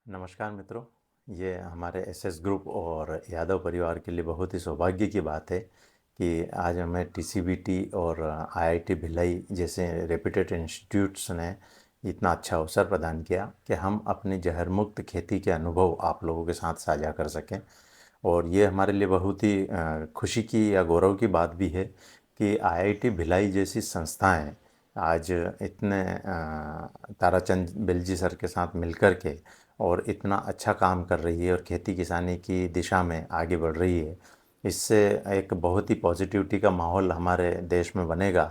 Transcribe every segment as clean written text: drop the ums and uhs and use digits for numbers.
नमस्कार मित्रों। ये हमारे एसएस ग्रुप और यादव परिवार के लिए बहुत ही सौभाग्य की बात है कि आज हमें टीसीबीटी और आईआईटी भिलाई जैसे रेप्यूटेड इंस्टीट्यूट्स ने इतना अच्छा अवसर प्रदान किया कि हम अपनी जहर मुक्त खेती के अनुभव आप लोगों के साथ साझा कर सकें। और ये हमारे लिए बहुत ही खुशी की या गौरव की बात भी है कि आईआईटी भिलाई जैसी संस्थाएं आज इतने ताराचंद बेलजी सर के साथ मिलकर के और इतना अच्छा काम कर रही है और खेती किसानी की दिशा में आगे बढ़ रही है। इससे एक बहुत ही पॉजिटिविटी का माहौल हमारे देश में बनेगा।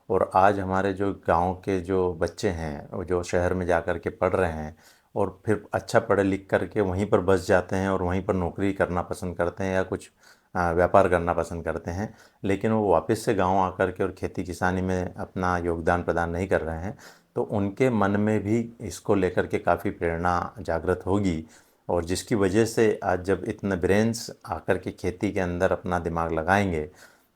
और आज हमारे जो गांव के जो बच्चे हैं वो जो शहर में जा कर के पढ़ रहे हैं और फिर अच्छा पढ़ लिख करके वहीं पर बस जाते हैं और वहीं पर नौकरी करना पसंद करते हैं या कुछ व्यापार करना पसंद करते हैं, लेकिन वो वापस से गांव आकर के और खेती किसानी में अपना योगदान प्रदान नहीं कर रहे हैं, तो उनके मन में भी इसको लेकर के काफ़ी प्रेरणा जागृत होगी। और जिसकी वजह से आज जब इतने ब्रेन्स आकर के खेती के अंदर अपना दिमाग लगाएंगे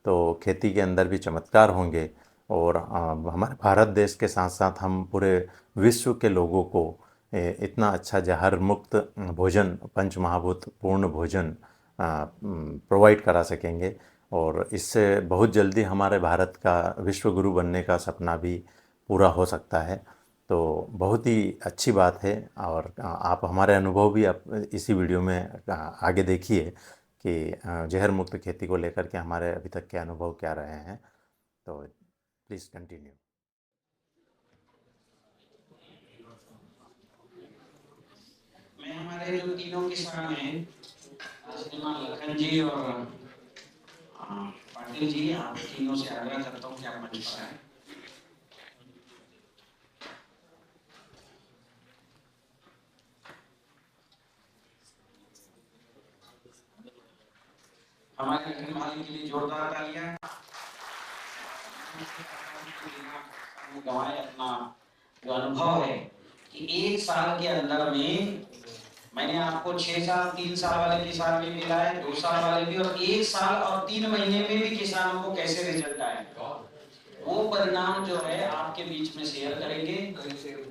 तो खेती के अंदर भी चमत्कार होंगे। और हमारे भारत देश के साथ साथ हम पूरे विश्व के लोगों को इतना अच्छा जहर मुक्त भोजन, पंच महाभूत पूर्ण भोजन प्रोवाइड करा सकेंगे। और इससे बहुत जल्दी हमारे भारत का विश्व गुरु बनने का सपना भी पूरा हो सकता है। तो बहुत ही अच्छी बात है। और आप हमारे अनुभव भी आप इसी वीडियो में आगे देखिए कि जहर मुक्त खेती को लेकर के हमारे अभी तक के अनुभव क्या रहे हैं। तो प्लीज़ कंटिन्यू। मैं हमारे जो तीनों किसान हैं, श्रीमान लखन जी और पाटिल जी, आप तीनों से आग्रह करता हूँ कि आप मंच पर आए। हमारे लखन भाई के लिए जोरदार तालियां। गवाए अपना जो अनुभव है कि एक साल के अंदर में मैंने आपको 6 साल 3 साल वाले किसान भी मिला है, 2 साल वाले भी, और 1 साल और 3 महीने में भी किसानों को कैसे रिजल्ट आए, वो परिणाम जो है आपके बीच में शेयर करेंगे।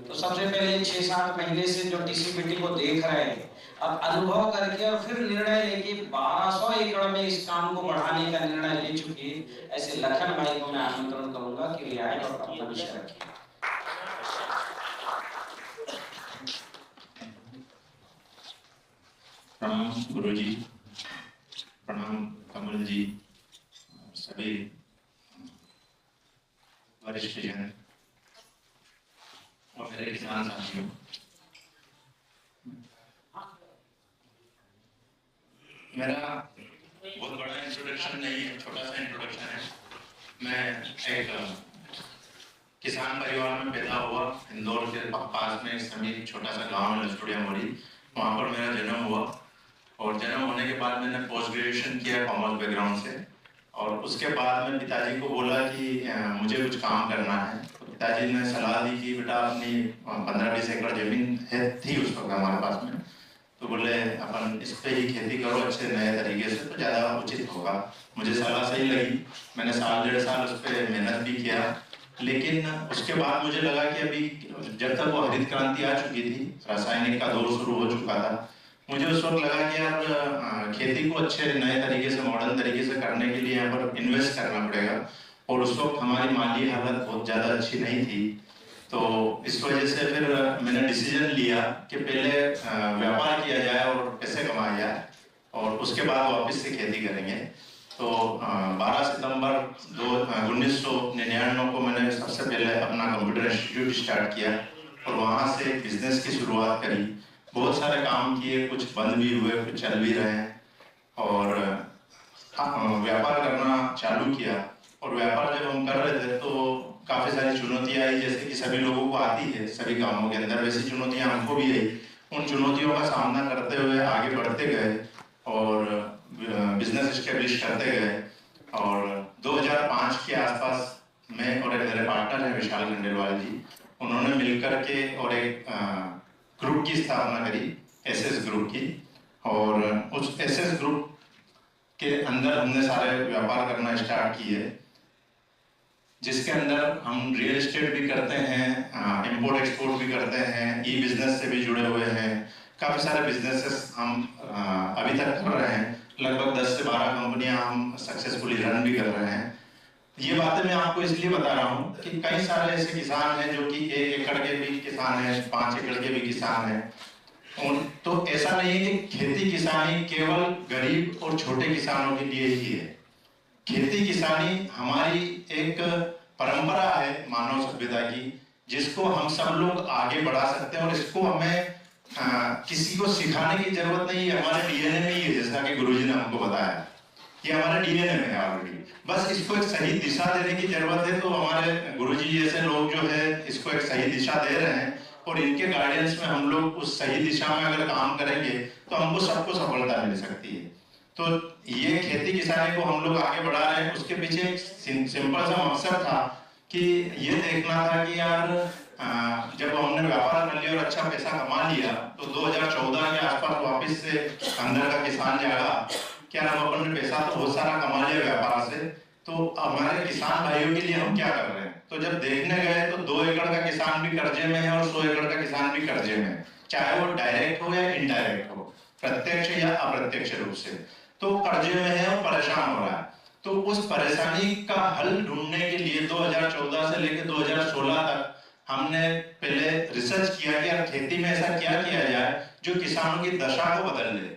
तो सबसे पहले 6-7 महीने से जो टीसीबीटी को देख रहे हैं, अब अनुभव करके और फिर निर्णय लेके 1200 एकड़ में इस काम को बढ़ाने का निर्णय ले चुके ऐसे लखन भाई को मैं आमंत्रण करूंगा कि वे आए और अपना विषय रखें। प्रणाम गुरु जी, प्रणाम कमल जी, सभी वरिष्ठ जन और मेरे किसान साथियों। मेरा बहुत बड़ा इंट्रोडक्शन नहीं है, छोटा सा इंट्रोडक्शन है। मैं एक किसान परिवार में पैदा हुआ। इंदौर के पास में समीप छोटा सा गांव है लस्टुड़िया मोरी, वहाँ पर मेरा जन्म हुआ। और जन्म होने के बाद मैंने पोस्ट ग्रेजुएशन किया कॉमर्स बैकग्राउंड से। और उसके बाद मैं पिताजी को बोला कि मुझे कुछ काम करना है। तो पिताजी ने सलाह दी कि बेटा अपनी 15-20 एकड़ जमीन थी उस वक्त हमारे पास में, तो बोले अपन इस पे ही खेती करो अच्छे नए तरीके से तो ज़्यादा उचित होगा। मुझे सलाह सही लगी। मैंने 1.5 साल उस पर मेहनत भी किया। लेकिन उसके बाद मुझे लगा कि अभी जब तक वो हरित क्रांति आ चुकी थी, रासायनिक का दौर शुरू हो चुका था, मुझे उस वक्त लगा कि यार खेती को अच्छे नए तरीके से मॉडर्न तरीके से करने के लिए यहाँ पर इन्वेस्ट करना पड़ेगा। और उस वक्त हमारी माली हालत बहुत ज़्यादा अच्छी नहीं थी। तो इस वजह से फिर मैंने डिसीजन लिया कि पहले व्यापार किया जाए और पैसे कमाया जाए और उसके बाद वापस से खेती करेंगे। तो 12 सितंबर 1999 को मैंने सबसे पहले अपना कंप्यूटर इंस्टीट्यूट स्टार्ट किया और वहाँ से बिजनेस की शुरुआत करी। बहुत सारे काम किए, कुछ बंद भी हुए, कुछ चल भी रहे हैं। और व्यापार करना चालू किया। और व्यापार जब हम कर रहे थे तो काफ़ी सारी चुनौतियाँ आई, जैसे कि सभी लोगों को आती है सभी कामों के अंदर, वैसी चुनौतियाँ हमको भी आई। उन चुनौतियों का सामना करते हुए आगे बढ़ते गए और बिजनेस स्टेब्लिश करते गए। और 2005 के आसपास मैं और मेरे पार्टनर हैं विशाल खंडेलवाल जी, उन्होंने मिलकर के और एक ग्रुप की स्थापना करी, एसएस ग्रुप की। और उस एसएस ग्रुप के अंदर हमने सारे व्यापार करना स्टार्ट किए, जिसके अंदर हम रियल एस्टेट भी करते हैं, इंपोर्ट एक्सपोर्ट भी करते हैं, ई बिजनेस से भी जुड़े हुए हैं, काफ़ी सारे बिजनेसेस हम अभी तक कर रहे हैं। लगभग 10 से 12 कंपनियां हम सक्सेसफुली रन भी कर रहे हैं। ये बातें मैं आपको इसलिए बता रहा हूँ कि कई सारे ऐसे किसान हैं जो कि 1 एकड़ के भी किसान हैं, 5 एकड़ के भी किसान हैं। तो ऐसा नहीं है कि खेती किसानी केवल गरीब और छोटे किसानों के लिए ही है। खेती किसानी हमारी एक परंपरा है मानव सभ्यता की, जिसको हम सब लोग आगे बढ़ा सकते हैं और इसको हमें किसी को सिखाने की जरूरत नहीं है, हमारे डीएनए में ही है। जैसा कि गुरुजी ने हमको बताया, ये हमारे डीएनए में है ऑलरेडी। बस इसको एक सही दिशा देने की जरूरत है। तो हमारे गुरुजी जैसे लोग जो है इसको एक सही दिशा दे रहे हैं और इनके गाइडेंस में हम लोग उस सही दिशा में अगर काम करेंगे तो हमको सबको सफलता मिल सकती है। तो ये खेती किसानी को हम लोग आगे बढ़ा रहे हैं। उसके पीछे एक सिंपल सा मकसद था कि ये देखना था कि यार जब हमने व्यापार कर लिया और अच्छा पैसा कमा लिया तो 2014 के आसपास वापस से अंदर का किसान जागा क्या हम अपने पैसा तो बहुत सारा कमा लिया व्यापार से, तो हमारे किसान भाइयों के लिए हम क्या कर रहे हैं। तो जब देखने गए तो 2 एकड़ का किसान भी कर्जे में है और 100 एकड़ का किसान भी कर्जे में है, चाहे वो डायरेक्ट हो या इनडायरेक्ट हो, प्रत्यक्ष या अप्रत्यक्ष रूप से। तो कर्जे में है और परेशान हो रहा है। तो उस परेशानी का हल ढूंढने के लिए 2014 से लेकर 2016 तक हमने पहले रिसर्च किया कि यार खेती में ऐसा क्या किया जाए जो किसानों की दशा को बदल दे।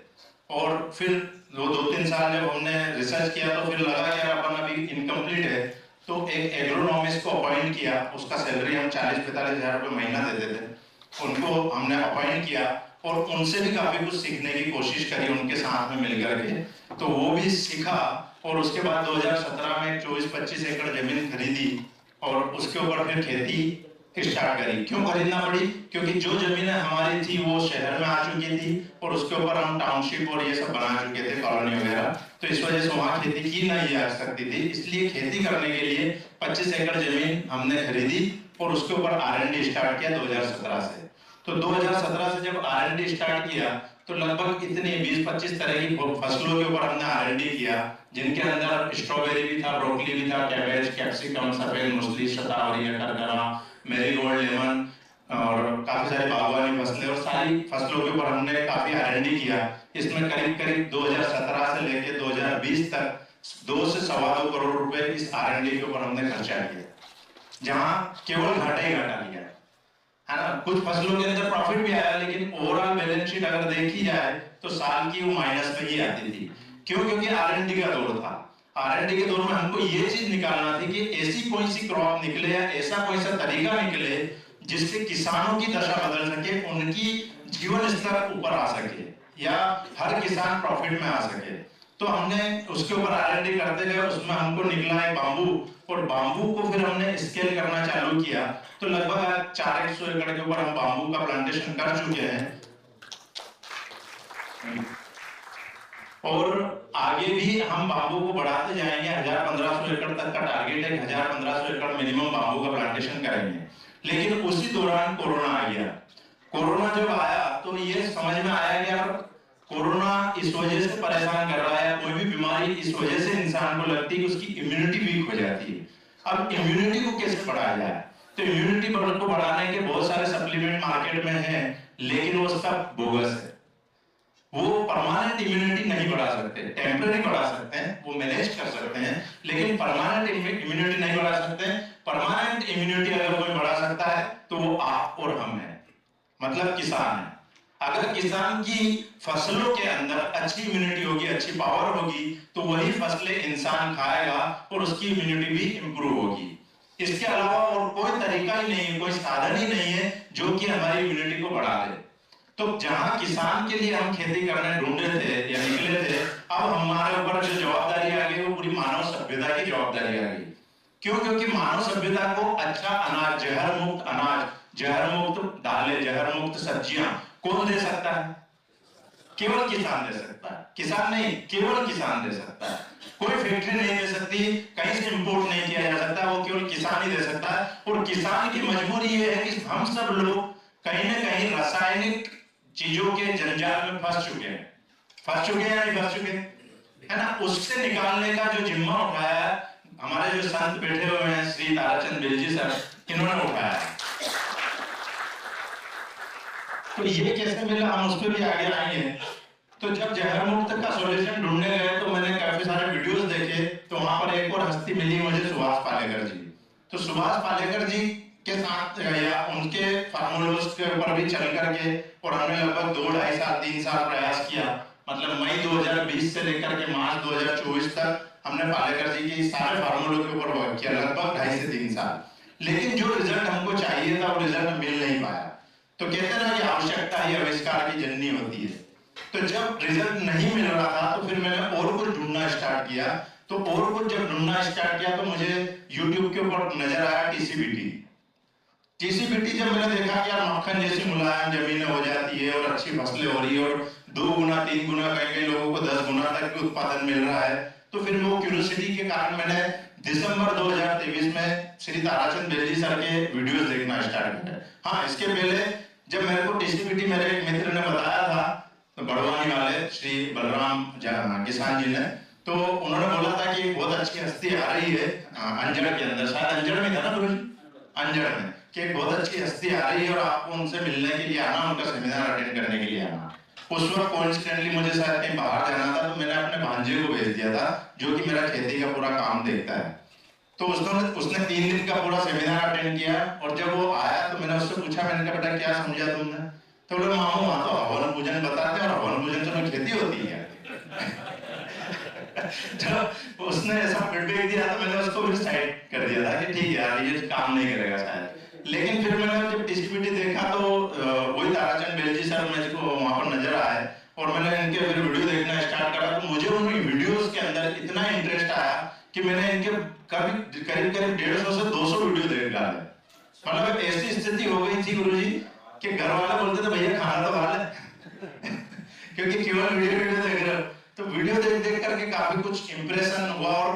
और फिर 2-3 साल जब हमने रिसर्च किया तो फिर लगा कि अपन अभी इनकम्प्लीट है, तो एक एग्रोनॉमिस्ट को अपॉइंट किया। उसका सैलरी हम 40-45 हजार रुपये महीना देते थे। उनको हमने अपॉइंट किया और उनसे भी काफी कुछ सीखने की कोशिश करी, उनके साथ में मिलकर के। तो वो भी सीखा और उसके बाद 2017 में 24-25 एकड़ जमीन खरीदी और उसके ऊपर फिर खेती स्टार्ट करी। क्यों खरीदना पड़ी? क्योंकि जो जमीनें हमारी थी वो शहर में आ चुकी थी और उसके ऊपर हम टाउनशिप और ये सब बना चुके थे, कॉलोनी वगैरह। तो इस वजह से वहां खेती की नहीं जा सकती थी। इसलिए खेती करने के लिए 25 एकड़ जमीन हमने खरीदी और उसके ऊपर R&D स्टार्ट किया 2017 से। तो 2017 से जब R&D स्टार्ट किया तो लगभग इतनी 20-25 तरह की फसलों के ऊपर हमने R&D किया, जिनके अंदर स्ट्रॉबेरी भी था, ब्रोकली भी था, कैबेज, कैप्सिकम, सफेद मूसली, शतावरी, करकरा, मैरीगोल्ड, लेमन और काफी सारी बागवानी फसलें और सारी फसलों के ऊपर हमने काफी R&D किया। इसमें करीब 2017 से लेकर 2020 तक 2 से 2.25 करोड़ रुपए इस R&D के ऊपर हमने खर्चा किया, जहां केवल घाटा ही घाटा लिया है ना। कुछ फसलों के अंदर प्रॉफिट भी आया, लेकिन ओवरऑल बैलेंस शीट अगर देखी जाए तो साल की वो माइनस में ही आती थी। क्यों? क्योंकि R&D का दौर था। R&D के दौर में हमको ये चीज निकालना थी कि ऐसी कोई सी क्रॉप निकले या ऐसा कोई सा तरीका निकले जिससे किसानों की दशा बदल सके, उनकी जीवन स्तर ऊपर आ सके या हर किसान प्रॉफिट में आ सके। तो हमने उसके ऊपर R&D करते गए, उसमें हमको निकला है बांबू, और बांबू को फिर हमने स्केल करना चालू किया। तो लगभग 400 एकड़ के ऊपर हम बांबू का प्लांटेशन कर चुके हैं और आगे भी हम बांबू को बढ़ाते जाएंगे। 1000-1500 एकड़ तक का टारगेट है, 1000-1500 एकड़ मिनिमम बांबू का प्लांटेशन करेंगे। लेकिन उसी दौरान कोरोना आ गया। कोरोना जब आया तो ये समझ में आया कि यार कोरोना इस वजह से परेशान कर रहा है, कोई भी बीमारी इस वजह से इंसान को लगती है कि उसकी इम्यूनिटी वीक हो जाती है। अब इम्यूनिटी को कैसे बढ़ाया जाए? तो इम्यूनिटी को बढ़ाने के बहुत सारे सप्लीमेंट मार्केट में हैं, लेकिन वो सब बोगस है। वो परमानेंट इम्यूनिटी नहीं बढ़ा सकते, टेम्पररी बढ़ा सकते हैं, वो मैनेज कर सकते हैं, लेकिन परमानेंट इम्यूनिटी नहीं बढ़ा सकते। परमानेंट इम्यूनिटी अगर कोई बढ़ा सकता है तो वो आप और हम हैं, मतलब किसान है। अगर किसान की फसलों के अंदर अच्छी इम्यूनिटी होगी, अच्छी पावर होगी, तो वही फसलें इंसान खाएगा और उसकी इम्यूनिटी भी इंप्रूव होगी। इसके अलावा और कोई तरीका ही नहीं है, कोई साधन ही नहीं है जो कि हमारी इम्यूनिटी को बढ़ा दे। तो जहां किसान के लिए हम खेती करने ढूंढे थे या निकले थे, अब हमारे ऊपर जो जवाबदारी आ गई वो पूरी मानव सभ्यता की जवाबदारी आ गई। क्यों? क्योंकि मानव सभ्यता को अच्छा अनाज, जहर मुक्त दालें, जहर मुक्त सब्जियां कौन दे सकता है? केवल किसान दे सकता है। किसान नहीं, केवल किसान दे सकता है। कोई फैक्ट्री नहीं दे सकती, कहीं से इंपोर्ट नहीं किया जा सकता, वो केवल किसान ही दे सकता है। और किसान की मजबूरी ये है कि हम सब लोग कहीं ना कहीं रासायनिक चीजों के जंजाल में फंस चुके हैं या नहीं फंस चुके है ना। उससे निकालने का जो जिम्मा उठाया है हमारे जो संत बैठे हुए हैं, श्री ताराचंद बेलजी सर, इन्होंने उठाया है। तो ये कैसे मिला, हम उस पर भी आगे आएंगे। तो जब जहर मुक्त का सॉल्यूशन ढूंढने गए तो मैंने काफी सारे वीडियोस देखे, तो वहां पर एक और हस्ती मिली मुझे, सुभाष पालेकर जी। तो सुभाष पालेकर जी के साथ या उनके फार्मूलोस के ऊपर भी चल करके, और हमने लगभग 2-2.5 साल 3 साल प्रयास किया। मतलब मई 2020 से लेकर के मार्च 2024 तक हमने पालेकर जी की सारे फार्मूलों के ऊपर वर्क किया, लगभग 2.5 से 3 साल। लेकिन जो रिजल्ट हमको चाहिए था वो रिजल्ट मिल नहीं पाया। तो कहते हैं ना कि आवश्यकता ही आविष्कार की जननी होती है। तो जब रिजल्ट नहीं मिल रहा था तो फिर मैंने और कुछ ढूंढना स्टार्ट किया। तो और कुछ जब ढूंढना स्टार्ट किया तो मुझे YouTube के ऊपर नजर आया टीसीबीटी। जब मैंने देखा कि यार मक्खन जैसी मुलायम जमीनें हो जाती है और अच्छी फसलें हो रही है, और 2 गुना 3 गुना, कई लोगों को 10 गुना तक भी उत्पादन मिल रहा है, तो फिर वो क्यूरियोसिटी के कारण मैंने दिसंबर 2023 में श्री ताराचंद बेलजी सर के वीडियोस देखना स्टार्ट किया। हाँ, इसके पहले जब मेरे को टीसीबीटी मेरे एक मित्र ने बताया था, तो बड़वानी वाले श्री बलराम किसान जी ने, तो उन्होंने बोला था कि बहुत अच्छी हस्ती आ रही है अंजड़ के अंदर, शायद अंजड़ में था ना गुरु, अंजड़ में, कि बहुत अच्छी हस्ती आ रही है और आपको उनसे मिलने के लिए आना, उनका सेमिनार अटेंड करने के लिए आना। उस वक्त कोइंसिडेंटली मुझे शायद कहीं बाहर जाना था, तो मैंने अपने भांजे को भेज दिया था जो कि मेरा खेती का पूरा काम देखता है। तो उसने 3 दिन का पूरा सेमिनार अटेंड किया, और जब वो आया तो मैंने उससे पूछा, मैंने कहा बेटा क्या समझा तुमने? तो बोले मामू वहां तो हवन पूजन बताते हैं, और हवन पूजन तो में खेती होती है। तो उसने ऐसा फीडबैक दिया तो मैंने उसको फिर साइड कर दिया था कि ठीक है यार ये काम नहीं करेगा शायद। लेकिन फिर मैंने जब टीसीबीटी देखा तो वही ताराचंद बेलजी सर मुझको वहां पर नजर आए, और मैंने इनके फिर वीडियो देखना स्टार्ट करा। तो मुझे उन वीडियोस के अंदर इतना इंटरेस्ट आया कि मैंने इनके करीब करीब 150 से 200 वीडियो देख डाले। मतलब ऐसी स्थिति हो गई थी गुरुजी कि घर वाले बोलते थे भैया खाना तो खा ले क्योंकि केवल वीडियो देख रहे हो। तो वीडियो देख देख करके काफी कुछ इंप्रेशन हुआ, और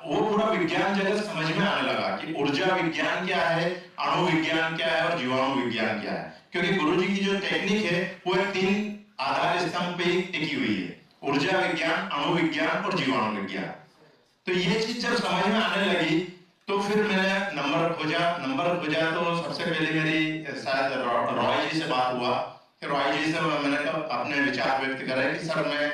वो पूरा विज्ञान जगत समझ में आने लगा कि ऊर्जा विज्ञान क्या है, अणु विज्ञान क्या है, और जीवाणु विज्ञान क्या है। क्योंकि गुरुजी की जो टेक्निक है वो 3 आधार स्तंभ पे टिकी हुई है, ऊर्जा विज्ञान, अणु विज्ञान और जीवाणु विज्ञान। तो ये चीज जब समझ में आने लगी तो फिर मैंने नंबर खोजा। तो सबसे पहले मेरी शायद रॉय जी से बात हुआ। रॉय जी से मैंने अपने विचार व्यक्त करे कि सर मैं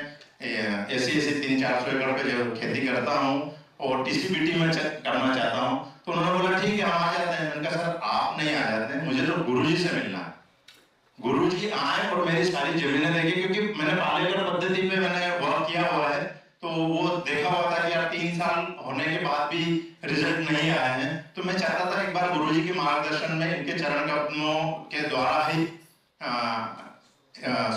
ऐसी 300-400 एकड़ पे जो खेती करता हूँ और टीसीबीटी में करना चाहता हूँ। तो उन्होंने बोला ठीक है हम आ जाते हैं। मैंने कहा सर आप नहीं आ जाते, मुझे तो गुरुजी से मिलना है। गुरुजी आए और मेरी सारी जमीनें देखी, क्योंकि मैंने पालेकर पद्धति पे मैंने वर्क किया हुआ है, तो वो देखा हुआ था कि यार 3 साल होने के बाद भी रिजल्ट नहीं आए हैं। तो मैं चाहता था एक बार गुरुजी के मार्गदर्शन में इनके चरण कदमों के द्वारा ही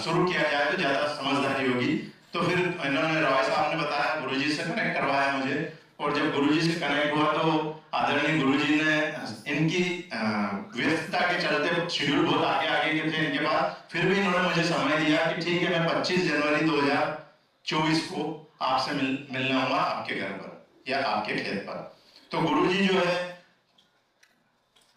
शुरू किया जाए तो ज्यादा समझदारी होगी। तो फिर इन्होंने रॉय साहब ने बताया, गुरुजी से कनेक्ट करवाया मुझे, और जब गुरुजी से कनेक्ट हुआ तो आदरणीय गुरुजी ने इनकी व्यस्तता के चलते, शेड्यूल बहुत आगे के थे इनके पास, फिर भी इन्होंने मुझे समय दिया कि ठीक है मैं 25 जनवरी 2024 को आपसे मिलना होगा आपके घर पर या आपके खेत पर। तो गुरुजी जो है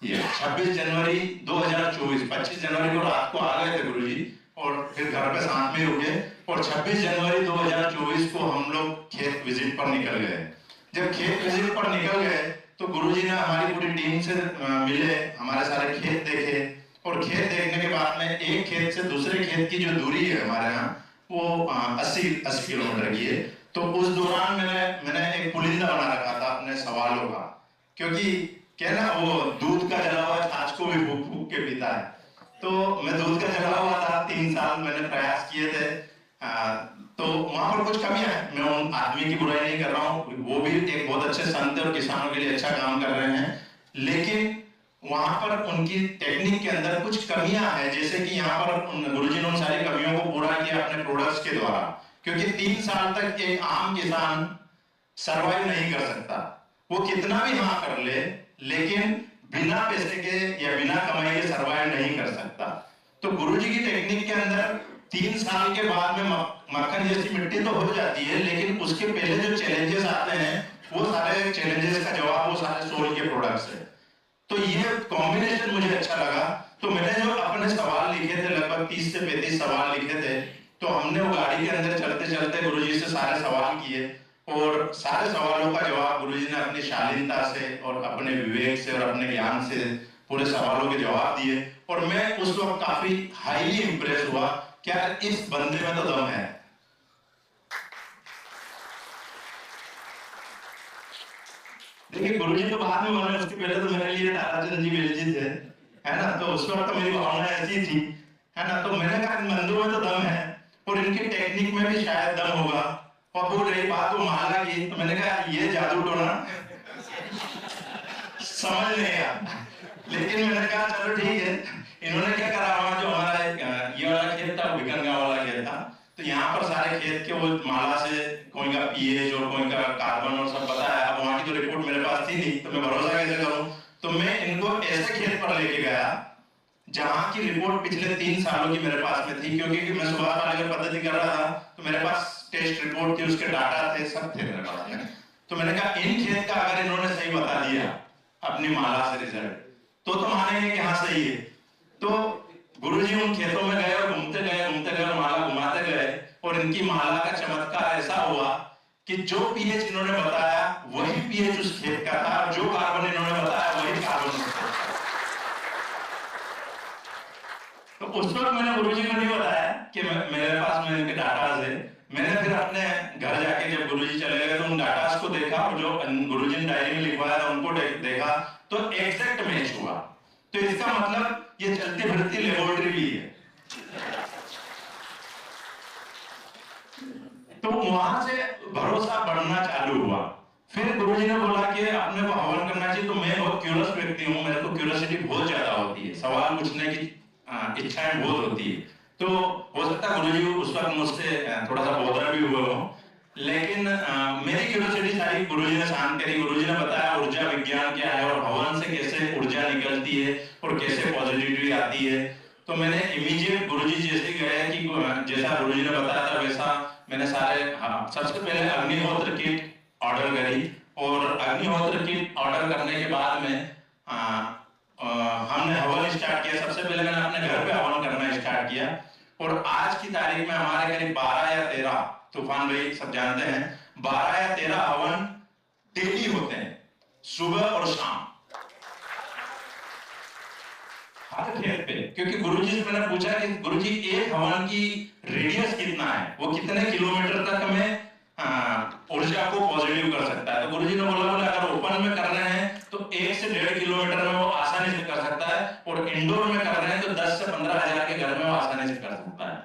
ये 26 जनवरी 2024, 25 जनवरी को रात को आ गए थे गुरुजी, और फिर घर पे साथ में रुके, और 26 जनवरी 2024 को हम लोग खेत विजिट पर निकल गए। जब खेत विजिट पर निकल गए तो गुरुजी ने हमारी पूरी टीम से मिले, हमारे सारे खेत देखे, और खेत देखने के बाद में एक खेत से दूसरे खेत की जो दूरी है हमारे यहाँ वो 80 किलोमीटर की है। तो उस दौरान मैंने एक पुलिंदा बना रखा था अपने सवालों का, क्योंकि क्या ना वो दूध का जला हुआ छाछ को भी फूक फूक के पीता है। तो मैं दूध का जला हुआ था, 3 साल मैंने प्रयास किए थे। तो वहां पर कुछ कमियां हैं, मैं उन आदमी की बुराई नहीं कर रहा हूँ, वो भी एक बहुत अच्छे संत और किसानों के लिए अच्छा काम कर रहे हैं, लेकिन वहां पर उनकी टेक्निक के अंदर कुछ कमियां हैं। जैसे कि यहाँ पर गुरुजी ने उन सारी कमियों को पूरा किया अपने प्रोडक्ट्स के द्वारा, क्योंकि 3 साल तक एक आम किसान सरवाइव नहीं कर सकता, वो कितना भी हाँ कर ले, लेकिन बिना पैसे के या बिना कमाई के सरवाइव नहीं कर सकता। तो गुरुजी की टेक्निक के अंदर 3 साल के बाद में मक्खन जैसी मिट्टी तो हो जाती है, लेकिन उसके पहले जो चैलेंजेस आते हैं वो सारे चैलेंजेस का जवाब वो सारे सोल के प्रोडक्ट्स है। तो ये कॉम्बिनेशन मुझे अच्छा लगा। तो मैंने जो अपने सवाल लिखे थे, लगभग 30 से 35 सवाल लिखे थे, तो हमने वो गाड़ी के अंदर चलते चलते गुरुजी से सारे सवाल किए, और सारे सवालों का जवाब गुरुजी ने अपनी शालीनता से और अपने विवेक से और अपने ज्ञान से पूरे सवालों के जवाब दिए, और मैं उस वक्त काफी हाईली इंप्रेस हुआ क्या इस बंदे में तो दम है। देखिए गुरुजी तो बाद में बने, उसके पहले तो मेरे लिए ताराचंद जी बेलजी थे, है ना। तो उस वक्त तो मेरी भावना ऐसी थी, है ना। तो मैंने कहा इन बंदों में तो दम है और इनकी टेक्निक में भी शायद दम होगा। और वो रही बात वो माला की, तो मैंने कहा ये जादू टोना समझ नहीं आया, लेकिन मैंने कहा चलो ठीक है। इन्होंने क्या करा, वहां जो हमारा ये वाला खेत था, भिकनगांव वाला खेत था, तो यहाँ पर सारे खेत के वो माला से कोई का पीएच और कोई का कार्बन और सब बताया। अब वहां की तो रिपोर्ट मेरे पास थी नहीं, तो मैं भरोसा कैसे करूं। तो मैं इनको ऐसे खेत पर लेके गया जहां की रिपोर्ट पिछले 3 सालों की मेरे पास में थी, क्योंकि मैं सुभाष पालेकर पद्धति कर रहा था, तो मेरे पास टेस्ट रिपोर्ट थी, उसके डाटा थे, सब थे मेरे पास में। तो मैंने कहा इन खेत का अगर इन्होंने सही बता दिया अपनी माला से रिजल्ट, तो मानेंगे कि हाँ सही है। तो गुरुजी उन खेतों में गए और घूमते गए और माला घुमाते गए, और इनकी माला का चमत्कार ऐसा हुआ कि जो पीएच इन्होंने बताया वही पीएच उस खेत का था, और जो कार्बन इन्होंने बताया वही कार्बन उस खेत का। तो उस वक्त मैंने गुरुजी को नहीं बताया कि मेरे पास में इनके डाटा है। मैंने फिर अपने घर जाके जब गुरुजी चले गए तो उन डाटा को देखा, और जो गुरुजी ने डायरी में लिखवाया था उनको देखा, तो एग्जैक्ट मैच हुआ। तो इसका मतलब ये चलती फिरती लेबोरेटरी भी है। तो वहां से भरोसा बढ़ना चालू हुआ। फिर गुरुजी ने बोला कि अपने को हवन करना चाहिए। तो मैं बहुत क्यूरियस व्यक्ति हूँ, मेरे को क्यूरियोसिटी बहुत ज्यादा होती है, सवाल पूछने की इच्छाएं बहुत होती है। तो हो सकता है गुरुजी उस वक्त मुझसे थोड़ा सा बॉदर भी हुए हो, लेकिन मेरी क्यूरियोसिटी सारी गुरुजी ने शांत करी। गुरुजी ने बताया ऊर्जा विज्ञान क्या है और हवन से कैसे ऊर्जा निकलती है और कैसे पॉजिटिविटी आती है। तो मैंने इमीडिएट गुरुजी जैसे गए कि जैसा गुरुजी ने बताया था वैसा मैंने सारे सबसे पहले अग्निहोत्र किट ऑर्डर करी, और अग्निहोत्र किट ऑर्डर करने के बाद में हमने हवन स्टार्ट किया। सबसे पहले मैंने अपने घर पे हवन करना स्टार्ट किया, और आज की तारीख में हमारे करीब 12 या 13, तूफान भाई सब जानते हैं, 12 या 13 हवन डेली होते हैं, सुबह और शाम, हर खेत पे। क्योंकि गुरुजी से मैंने पूछा कि गुरुजी एक हवन की रेडियस कितना है, वो कितने किलोमीटर तक हमें ऊर्जा को पॉजिटिव कर सकता है। तो गुरुजी ने बोला अगर ओपन में कर रहे हैं तो 1 से 1.5 किलोमीटर में वो आसानी से कर सकता है, और इंडोर में कर रहे हैं तो 10 से 15 हजार के घर में वो आसानी से कर सकता है।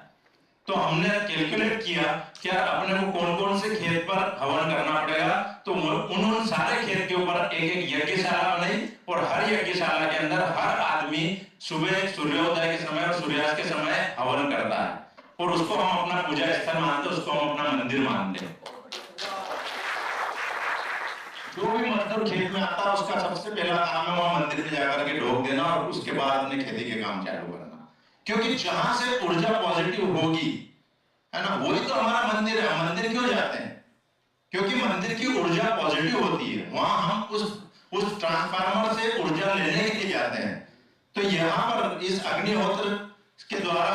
तो हमने कैलकुलेट किया कि अपने को कौन कौन से खेत पर हवन करना पड़ेगा। तो उन सारे खेत के ऊपर एक एक यज्ञशाला बनाई, और हर यज्ञशाला के अंदर हर आदमी सुबह सूर्योदय के समय और सूर्यास्त के समय हवन करता है, और उसको हम अपना पूजा स्थल मानते, उसको हम अपना मंदिर मानते हैं। जो भी मजदूर खेत में आता है उसका सबसे पहला काम है वहां मंदिर में जाकर के ढोक देना, और उसके बाद अपने खेती के काम चालू करना। क्योंकि जहां से ऊर्जा पॉजिटिव होगी, है ना, वही तो हमारा मंदिर है। मंदिर क्यों जाते हैं? क्योंकि मंदिर की ऊर्जा पॉजिटिव होती है। वहां हम उस ट्रांसफार्मर से ऊर्जा लेने के लिए जाते हैं। तो यहाँ पर इस अग्निहोत्र के द्वारा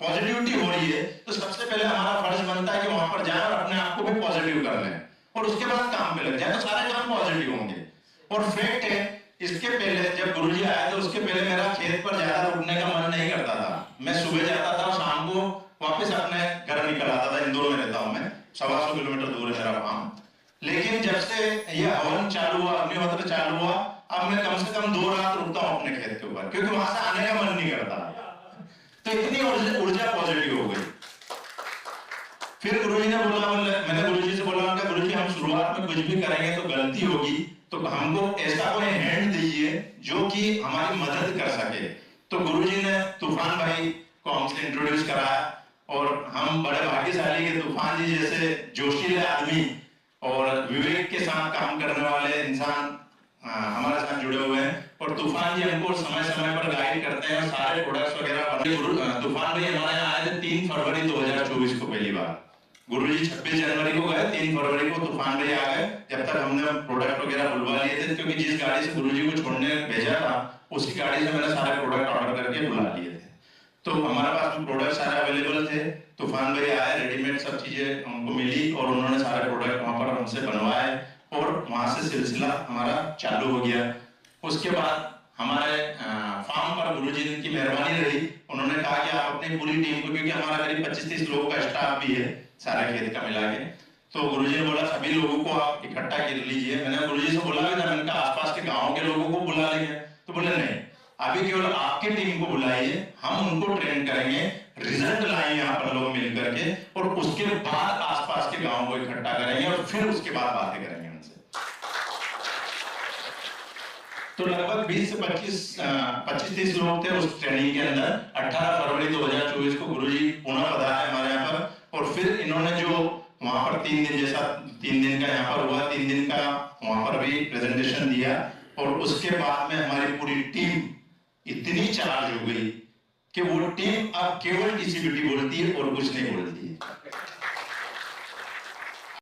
पॉजिटिविटी हो रही है, तो सबसे पहले हमारा फर्ज बनता है कि वहां पर जाए और अपने आप को भी पॉजिटिव कर लें, और उसके बाद काम पे लग जाए, तो सारे काम पॉजिटिव होंगे। और फैक्ट है, इसके पहले जब गुरुजी आए तो उसके पहले मेरा खेत पर ज्यादा रुकने का मन नहीं करता था। मैं सुबह जाता था, शाम को वापस अपने घर निकल आता था। इंदौर में रहता हूँ मैं, 125 किलोमीटर दूर है मेरा गांव। लेकिन जब से ये हवन चालू हुआ, अग्निहोत्र चालू हुआ, अब मैं कम से कम 2 रात रुकता हूँ अपने खेत के ऊपर, क्योंकि वहां से आने का मन नहीं करता। तो इतनी ऊर्जा पॉजिटिव हो गई। फिर गुरुजी ने बोला, मैंने गुरुजी से बोला गुरुजी हम शुरुआत में कुछ भी करेंगे तो गलती होगी, तो हमको ऐसा कोई हैंड दीजिए जो कि हमारी मदद कर सके। तो गुरुजी ने तूफान भाई को हमसे इंट्रोड्यूस कराया, और हम बड़े भाग्यशाली के तूफान जी जैसे जोशीले आदमी और विवेक के साथ काम करने वाले इंसान हमारे साथ जुड़े हुए हैं। और तूफान जी हमको समय समय पर गाइड करते हैं, सारे प्रोडक्ट्स वगैरह। तूफान भाई हमारे यहाँ आए थे 3 फरवरी 2024 को पहली बार। गुरुजी 26 जनवरी को गए, 3 फरवरी को तूफान भाई आ गए। जब तक हमने प्रोडक्ट वगैरह बुलवा लिए थे, क्योंकि जिस गाड़ी से गुरुजी को छोड़ने भेजा था उसी गाड़ी से मैंने सारे प्रोडक्ट ऑर्डर करके बुला लिए थे। तो हमारे पास में प्रोडक्ट सारे अवेलेबल थे। तूफान भाई आए, रेडीमेड सब चीजें उनको मिली, और उन्होंने सारे प्रोडक्ट वहां पर हमसे बनवाए, और वहां से सिलसिला हमारा चालू हो गया। उसके बाद हमारे फार्म पर गुरुजी की मेहरबानी रही, उन्होंने कहा कि आप अपनी पूरी टीम को, क्योंकि हमारा करीब 25-30 लोगों का स्टाफ भी है सारे खेत का मिला के, तो गुरुजी ने बोला सभी लोगों को आप इकट्ठा कर लीजिए। मैंने गुरुजी से बोला भी था, मैंने कहा आसपास के गाँव के लोगों को बुला लेंगे, तो बोले नहीं, अभी केवल आपकी टीम को बुलाइए, हम उनको ट्रेन करेंगे, रिजल्ट लाएंगे यहाँ पर लोग मिल करके, और उसके बाद आसपास के गाँव को इकट्ठा करेंगे और फिर उसके बाद बातें करेंगे उनसे। तो लगभग 20 से 25-30 लोग थे उस ट्रेनिंग के अंदर। 18 फरवरी 2024 को गुरुजी पुनः पधारे हमारे यहाँ पर, और फिर इन्होंने जो वहां पर 3 दिन जैसा 3 दिन का यहाँ पर हुआ, 3 दिन का वहां पर भी प्रेजेंटेशन दिया, और उसके बाद में हमारी पूरी टीम इतनी चार्ज हो गई कि वो टीम अब केवल टीसीबीटी बोलती है और कुछ नहीं बोलती है।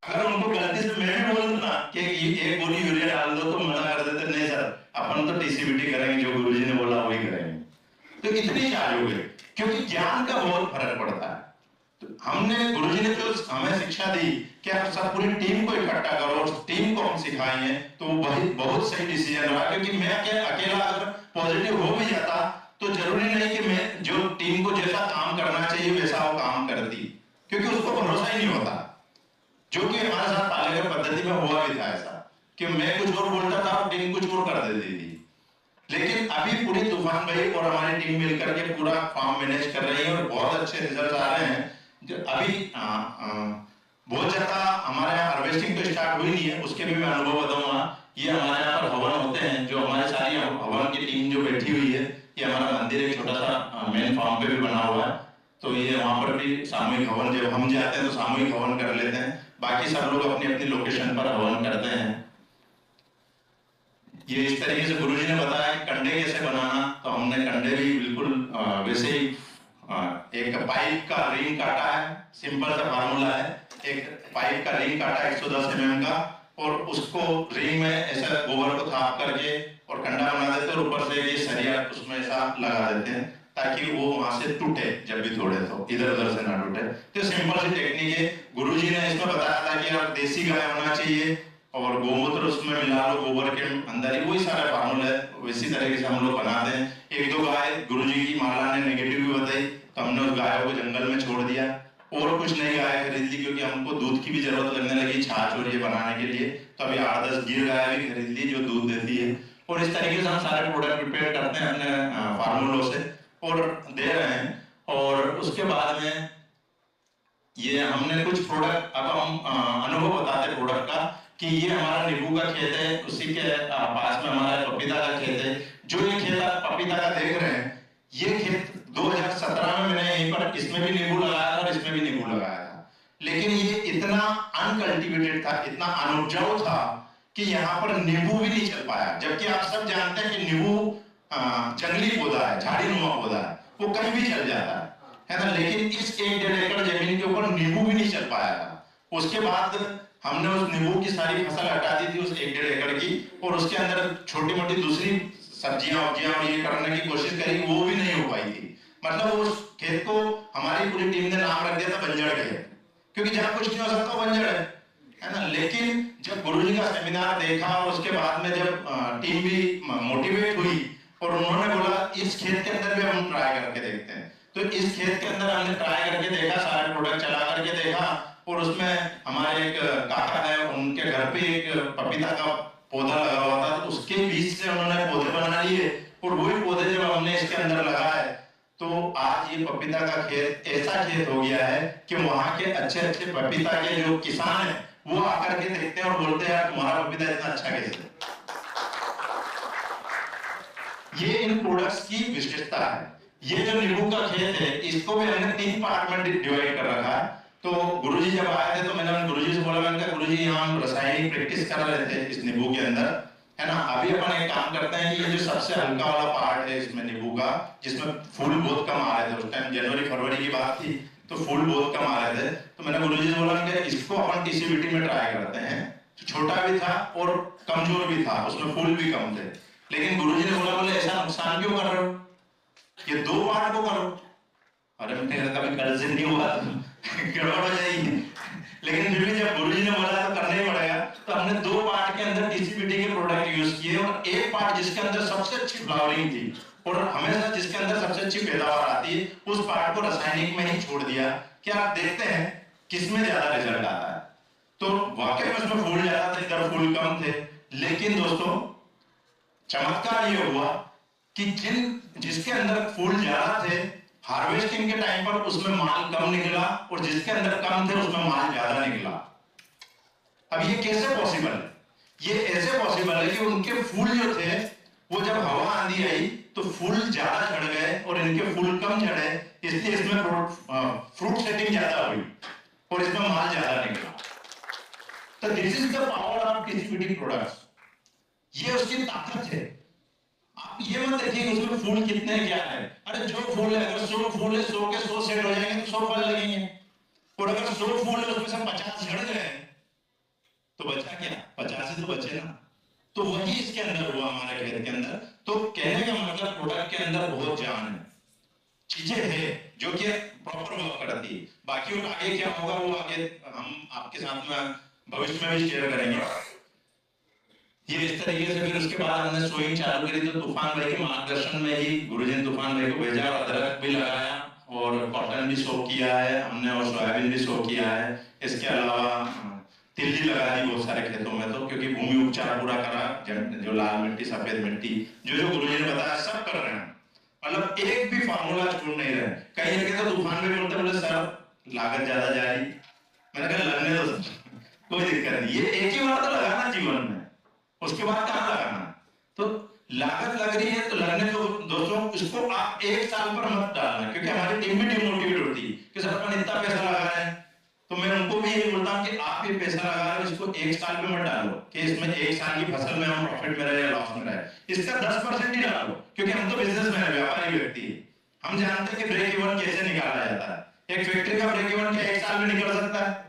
अगर उनको गलती से मैं भी बोल दूं ना कि एक गोली यूरिया डाल दो, तो मना कर देते नहीं सर, अपन तो टीसीबीटी करेंगे, जो गुरुजी ने बोला वही करेंगे। तो इतनी चार्ज हो गई, क्योंकि ज्ञान का बहुत फर्क पड़ता है। तो हमने, गुरुजी ने जो हमें शिक्षा दी कि आप सब पूरी टीम को इकट्ठा करो और टीम को हम सिखाएंगे, तो वही बहुत सही डिसीजन रहा। क्योंकि मैं अकेला अगर पॉजिटिव हो भी जाता तो जरूरी नहीं कि मैं जो टीम को जैसा काम करना चाहिए वैसा वो काम करती, क्योंकि उसको भरोसा ही नहीं होता। जो कि हमारे साथ पालेकर पद्धति में हुआ भी था ऐसा कि मैं कुछ और बोलता था और टीम कुछ और कर देती थी। लेकिन अभी पूरी तूफान भाई और हमारी टीम मिलकर के पूरा फार्म मैनेज कर रही है और बहुत अच्छे रिजल्ट आ रहे हैं। जो अभी बहुत ज्यादा हमारे यहाँ हार्वेस्टिंग तो स्टार्ट हुई नहीं है, उसके भी मैं अनुभव बताऊंगा। ये हमारे यहाँ पर हवन होते हैं, जो हमारे सारी हवन की टीम जो बैठी हुई है, ये हमारा मंदिर एक छोटा सा मेन फार्म पे भी बना हुआ है, तो ये वहां पर भी सामूहिक हवन, जब हम जाते हैं तो सामूहिक हवन कर लेते हैं, बाकी सब लोग अपनी अपनी लोकेशन पर हवन करते हैं। ये इस तरीके से गुरुजी ने बताया कि कंडे कैसे बनाना, तो हमने कंडे भी बिल्कुल वैसे ही एक पाइप का रिंग काटा है, सिंपल सा फार्मूला है, एक पाइप का रिंग काटा 110 mm का, और उसको रिंग में ऐसा गोबर को थाप करके और कंडा बना देते हैं, और ऊपर से ये सरिया उसमें ऐसा लगा देते हैं ताकि वो वहां से टूटे, जब भी तोड़े तो इधर उधर से ना टूटे। तो सिंपल सी टेक्निक है। गुरुजी ने इसमें बताया था कि यार देसी गाय होना चाहिए और गोमूत्र उसमें मिला लो, गोबर के अंदर ही, वही सारे फार्मूले वैसी तरीके से हम लोग बनाते हैं। 1-2 गाय गुरुजी की माला ने नेगेटिव भी बताई, तो हमने उस गायों को जंगल में छोड़ दिया और कुछ नई गाय खरीद ली, क्योंकि हमको दूध की भी जरूरत लगने लगी छाछ और ये बनाने के लिए। तो अभी 8-10 गिर गाय भी खरीद ली जो दूध देती है, और इस तरीके से हम सारे प्रोडक्ट प्रिपेयर करते हैं अपने फार्मूलों से और दे रहे हैं। और उसके बाद में ये हमने कुछ प्रोडक्ट, अब हम अनुभव बताते प्रोडक्ट का कि ये हमारा नींबू का खेत है, उसी के पास में हमारा पपीता का खेत है। जो ये खेत आप पपीता का देख रहे हैं, ये खेत 2017 में मैंने यहीं पर, इसमें भी नींबू लगाया था और इसमें भी नींबू लगाया था, लेकिन ये इतना अनकल्टिवेटेड था, इतना अनुपजाऊ था कि यहाँ पर नींबू भी नहीं चल पाया। जबकि आप सब जानते हैं कि नींबू जंगली पौधा है, झाड़ी नुमा पौधा है, वो कहीं भी चल जाता है ना। लेकिन इस 1-1.5 एकड़ जमीन के ऊपर नींबू भी नहीं चल पाया था। उसके बाद हमने उस नींबू की सारी फसल हटा दी थी उस 1-1.5 एकड़ की, और उसके अंदर छोटी मोटी दूसरी सब्जियां वब्जियां और ये करने की कोशिश करी, वो भी नहीं हो पाई थी। मतलब उस खेत को हमारी पूरी टीम ने नाम रख दिया था बंजर खेत, क्योंकि जहां कुछ नहीं हो सकता वो बंजर है ना। लेकिन जब गुरुजी का सेमिनार देखा और उसके बाद में जब टीम भी मोटिवेट हुई और उन्होंने बोला इस खेत के अंदर भी हम ट्राई करके देखते हैं, तो इस खेत के अंदर हमने ट्राई करके देखा, सारे प्रोडक्ट चला करके देखा, और उसमें हमारे एक काका है, उनके घर पे एक पपीता का पौधा लगा हुआ था, तो उसके बीज से उन्होंने पौधे बना लिए, और वही पौधे जब हमने इसके अंदर लगाए तो आज ये पपीता का खेत ऐसा खेत हो गया है कि वहां के अच्छे अच्छे पपीता के जो किसान है वो आकर के देखते हैं और बोलते हैं तुम्हारा पपीता इतना अच्छा कैसे है। ये इन प्रोडक्ट्स की विशेषता है। ये जो नींबू का खेत है, इसको भी हमने 3 पार्ट में डिवाइड कर रखा है। तो गुरुजी जब आए थे तो मैंने गुरुजी से बोला, मैंने कहा गुरुजी यहाँ हम रासायनिक प्रैक्टिस कर रहे थे इस नींबू के अंदर, है ना। अभी अपन एक काम करते हैं कि ये जो सबसे हल्का वाला पार्ट है इसमें नींबू का, जिसमें फूल बहुत कम आ रहे थे, उस टाइम जनवरी-फरवरी की बात थी, तो फूल बहुत कम आ रहे थे, तो मैंने गुरुजी से बोला कि इसको अपन टीसीबीटी में ट्राई करते हैं। तो छोटा भी था और कमजोर भी था, उसमें फूल भी कम थे, लेकिन गुरुजी ने बोला बोले ऐसा नुकसान क्यों कर रहे हो, ये 2 पार्ट को करो। और मैंने कहा कभी कर्ज नहीं हुआ तो गड़बड़ हो जाएगी। लेकिन फिर भी जब गुरुजी ने बोला तो करना ही पड़ेगा। तो हमने 2 पार्ट के अंदर टीसीबीटी के प्रोडक्ट यूज किए और एक पार्ट जिसके अंदर सबसे अच्छी फ्लावरिंग थी और हमेशा जिसके अंदर सबसे अच्छी पैदावार आती है उस पार्ट को रासायनिक में ही छोड़ दिया कि आप देखते हैं किसमें ज्यादा रिजल्ट आता है। तो वाकई में उसमें फूल ज्यादा थे, इधर फूल कम थे। लेकिन दोस्तों चमत्कार ये हुआ कि जिसके अंदर फूल ज्यादा थे हार्वेस्टिंग के टाइम पर उसमें माल कम निकला और जिसके अंदर कम थे उसमें माल ज्यादा निकला। अब ये कैसे पॉसिबल है? ये ऐसे पॉसिबल है कि उनके फूल जो थे वो जब हवा आंधी आई तो फूल ज्यादा झड़ गए और इनके फूल कम झड़े, इसलिए इसमें फ्रूट सेटिंग ज्यादा हुई और इसमें माल ज्यादा निकला। तो this is the power of TCBT products. ये उसकी ताकत है। आप ये मत देखिए उसमें फूल कितने क्या है। अरे जो फूल है अगर 100 फूल है 100 के 100 सेट हो जाएंगे तो 100 फल लगेंगे। और अगर 100 फूल है उसमें से 50 झड़ गए तो बचा क्या? 50 ही तो बचे ना। तो वही इसके अंदर हुआ हमारे खेत के अंदर। तो कहने का मतलब प्रोडक्ट के अंदर बहुत जान है, चीजें है जो कि प्रॉपर वर्क करती है। बाकी और आगे क्या होगा वो आगे हम आपके साथ में भविष्य में भी शेयर करेंगे। ये इस तरीके से फिर उसके बाद हमने सोइंग चालू करी तो तूफान भाई के मार्गदर्शन में ही गुरुजी ने तूफान भाई को भेजा और अदरक भी लगाया और कॉटन भी सो किया है हमने और सोयाबीन भी सो किया है। इसके अलावा तिल्ली लगा दी बहुत सारे खेतों में तो, क्योंकि भूमि उपचार पूरा करा, जो लाल मिट्टी सफेद मिट्टी जो गुरुजी ने बताया सब कर रहे हैं। मतलब एक भी फार्मूला छोड़ नहीं रहे। कई जगह तो तूफान भाई बोलते बोले सर लागत ज्यादा जा रही। मैंने कहा लगने दो कोई दिक्कत नहीं, ये एक ही बार तो लगाना जीवन में, उसके बाद कहां लगाना। तो लागत लग रही है तो लगने दो दोस्तों। इसको आप एक साल पर मत डालना, क्योंकि हमारी टीम भी डिमोटिवेट होती है कि सर अपन इतना पैसा लगा रहे हैं। तो मैं उनको भी यही बोलता हूं कि आप ये पैसा लगा रहे हो इसको एक साल में मत डालो कि इसमें एक साल की फसल में हम प्रॉफिट में रहे या लॉस में रहे। इसका 10% ही डालो, क्योंकि हम तो बिजनेसमैन है, व्यापारी व्यक्ति है। हम जानते हैं कि ब्रेक इवन कैसे निकाला जाता है। एक फैक्ट्री का ब्रेक इवन क्या एक साल में निकल सकता है?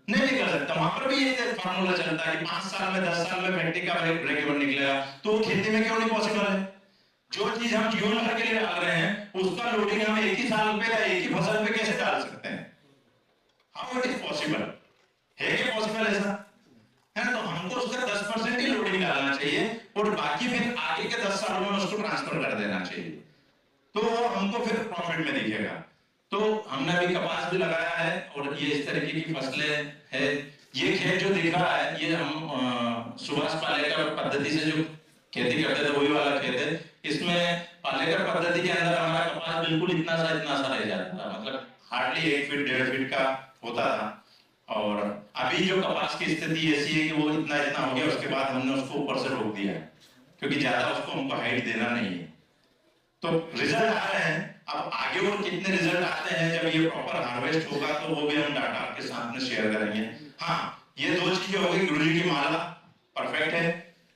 नहीं निकल सकता। वहां पर भी ये फार्मूला चलता है कि 5 साल में 10 साल में फैक्ट्री का ब्रेक इवन निकलेगा। तो खेती में क्यों नहीं पॉसिबल है? जो चीज हम जीवन भर के लिए डाल रहे हैं उसका लोडिंग हम एक ही साल पे या एक ही फसल पे कैसे डाल सकते हैं? How it is possible? है क्या पॉसिबल ऐसा? है ना? तो हमको उसका 10% ही लोडिंग डालना चाहिए और बाकी फिर आगे के 10 सालों में उसको ट्रांसफर कर देना चाहिए, तो हमको फिर प्रॉफिट में दिखेगा। तो हमने अभी कपास भी लगाया है और ये इस तरीके की फसलें है। ये खेत जो दिख रहा है ये हम सुभाष पालेकर पद्धति से जो खेती करते थे वही वाला खेत है। इसमें पालेकर पद्धति के अंदर हमारा कपास बिल्कुल इतना सा रह जाता था, मतलब हार्डली 1 फीट 1.5 फीट का होता था। और अभी जो कपास की स्थिति ऐसी है कि वो इतना हो गया, उसके बाद हमने उसको ऊपर से रोक दिया है क्योंकि ज्यादा उसको हमको हाइट देना नहीं है। तो रिजल्ट आ रहे हैं। अब आगे और कितने रिजल्ट आते हैं जब ये प्रॉपर हार्वेस्ट होगा तो वो भी हम डाटा आपके साथ में शेयर करेंगे। हाँ, ये 2 चीजें हो गई। गुरुजी की माला परफेक्ट है,